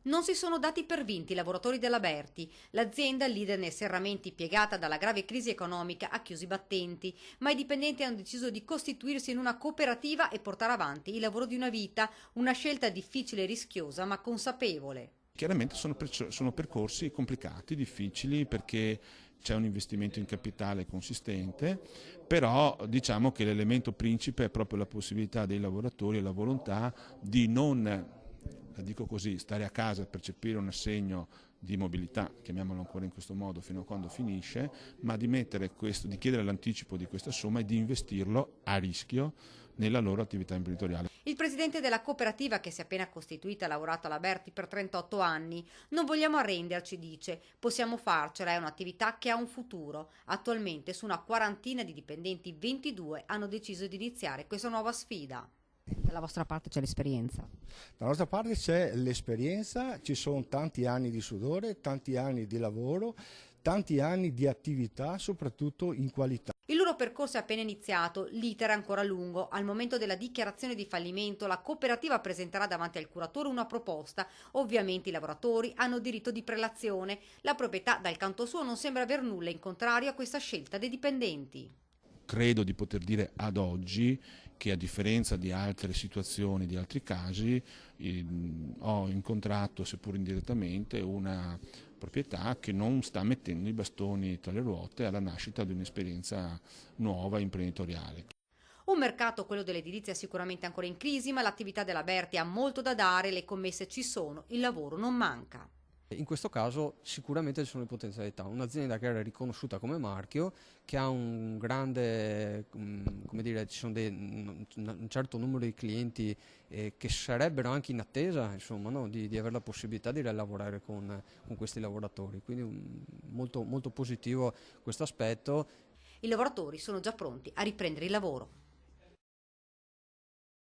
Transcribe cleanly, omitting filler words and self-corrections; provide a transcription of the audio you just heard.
Non si sono dati per vinti i lavoratori della Berti. L'azienda, leader nei serramenti piegata dalla grave crisi economica, ha chiuso i battenti, ma i dipendenti hanno deciso di costituirsi in una cooperativa e portare avanti il lavoro di una vita, una scelta difficile e rischiosa ma consapevole. Chiaramente sono percorsi complicati, difficili, perché c'è un investimento in capitale consistente, però diciamo che l'elemento principe è proprio la possibilità dei lavoratori e la volontà di non, la dico così, stare a casa e percepire un assegno di mobilità, chiamiamolo ancora in questo modo fino a quando finisce, ma di di chiedere l'anticipo di questa somma e di investirlo a rischio nella loro attività imprenditoriale. Il presidente della cooperativa, che si è appena costituita, ha lavorato alla Berti per 38 anni. Non vogliamo arrenderci, dice. Possiamo farcela, è un'attività che ha un futuro. Attualmente su una quarantina di dipendenti, 22 hanno deciso di iniziare questa nuova sfida. Dalla vostra parte c'è l'esperienza. Dalla nostra parte c'è l'esperienza, ci sono tanti anni di sudore, tanti anni di lavoro, tanti anni di attività, soprattutto in qualità. Il loro percorso è appena iniziato, l'iter è ancora lungo. Al momento della dichiarazione di fallimento, la cooperativa presenterà davanti al curatore una proposta. Ovviamente i lavoratori hanno diritto di prelazione. La proprietà, dal canto suo, non sembra aver nulla in contrario a questa scelta dei dipendenti. Credo di poter dire ad oggi che, a differenza di altre situazioni, di altri casi, ho incontrato, seppur indirettamente, una proprietà che non sta mettendo i bastoni tra le ruote alla nascita di un'esperienza nuova imprenditoriale. Un mercato, quello dell'edilizia, sicuramente ancora in crisi, ma l'attività della Berti ha molto da dare, le commesse ci sono, il lavoro non manca. In questo caso sicuramente ci sono le potenzialità, un'azienda che è riconosciuta come marchio, che ha un grande, come dire, ci sono un certo numero di clienti che sarebbero anche in attesa, insomma, no, di avere la possibilità di lavorare con questi lavoratori, quindi molto, molto positivo questo aspetto. I lavoratori sono già pronti a riprendere il lavoro.